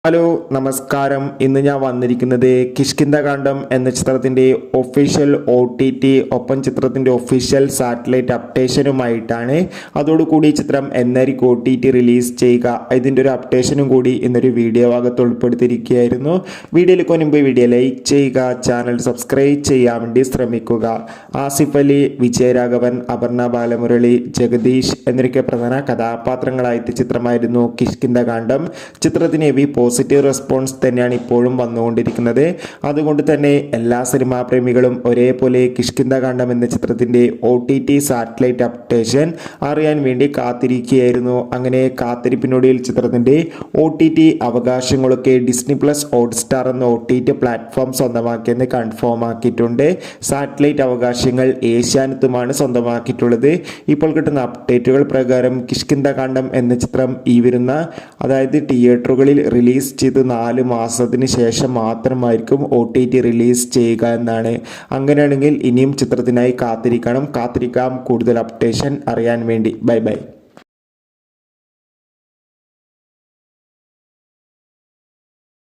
Hello നമസ്കാരം. ഇന്ന് ഞാൻ വന്നിരിക്കുന്നത് കിഷ്കിന്ധകാണ്ഡം എന്ന ചിത്രത്തിൻ്റെ ഒഫീഷ്യൽ OTT ഒപ്പം ചിത്രത്തിൻ്റെ ഒഫീഷ്യൽ സാറ്റലൈറ്റ് അപ്ഡേഷനുമായിട്ടാണ്. അതോടുകൂടി ചിത്രം എന്നായിരിക്കും OTT റിലീസ് ചെയ്യുക, ഇതിൻ്റെ ഒരു അപ്ഡേഷനും കൂടി ഇന്നൊരു വീഡിയോ ഭാഗത്ത് ഉൾപ്പെടുത്തിയിരിക്കുകയായിരുന്നു. വീഡിയോയിലേക്ക് മുൻപ് വീഡിയോ ലൈക്ക് ചെയ്യുക, ചാനൽ സബ്സ്ക്രൈബ് ചെയ്യാൻ വേണ്ടി ശ്രമിക്കുക. ആസിഫ് അലി, വിജയരാഘവൻ, അപർണ ബാലമുരളി, ജഗദീഷ് എന്നൊക്കെ പ്രധാന കഥാപാത്രങ്ങളായിട്ട് ചിത്രമായിരുന്നു കിഷ്കിന്ധകാണ്ഡം. ചിത്രത്തിന് പോസിറ്റീവ് റെസ്പോൺസ് തന്നെയാണ് ഇപ്പോഴും വന്നുകൊണ്ടിരിക്കുന്നത്. അതുകൊണ്ട് തന്നെ എല്ലാ സിനിമാ പ്രേമികളും ഒരേപോലെ കിഷ്കിന്ധകാണ്ഡം എന്ന ചിത്രത്തിൻ്റെ OTT സാറ്റലൈറ്റ് അപ്ഡേഷൻ അറിയാൻ വേണ്ടി കാത്തിരിക്കുകയായിരുന്നു. അങ്ങനെ കാത്തിരിപ്പിനൊടുവിൽ ചിത്രത്തിൻ്റെ OTT അവകാശങ്ങളൊക്കെ ഡിസ്നി പ്ലസ് ഹോട്ട്സ്റ്റാർ എന്ന OTT പ്ലാറ്റ്ഫോം സ്വന്തമാക്കിയെന്ന് കൺഫേം ആക്കിയിട്ടുണ്ട്. സാറ്റലൈറ്റ് അവകാശങ്ങൾ ഏഷ്യാനെറ്റുമാണ് സ്വന്തമാക്കിയിട്ടുള്ളത്. ഇപ്പോൾ കിട്ടുന്ന അപ്ഡേറ്റുകൾ പ്രകാരം കിഷ്കിന്ധകാണ്ഡം എന്ന ചിത്രം ഈ വരുന്ന അതായത് തിയേറ്ററുകളിൽ റിലീസ് ചെയ്ത് 4 മാസത്തിന് ശേഷം മാത്രമായിരിക്കും OTT റിലീസ് ചെയ്യുക എന്നാണ്. അങ്ങനെയാണെങ്കിൽ ഇനിയും ചിത്രത്തിനായി കാത്തിരിക്കാം. കൂടുതൽ അപ്ഡേഷൻ അറിയാൻ വേണ്ടി. ബൈ.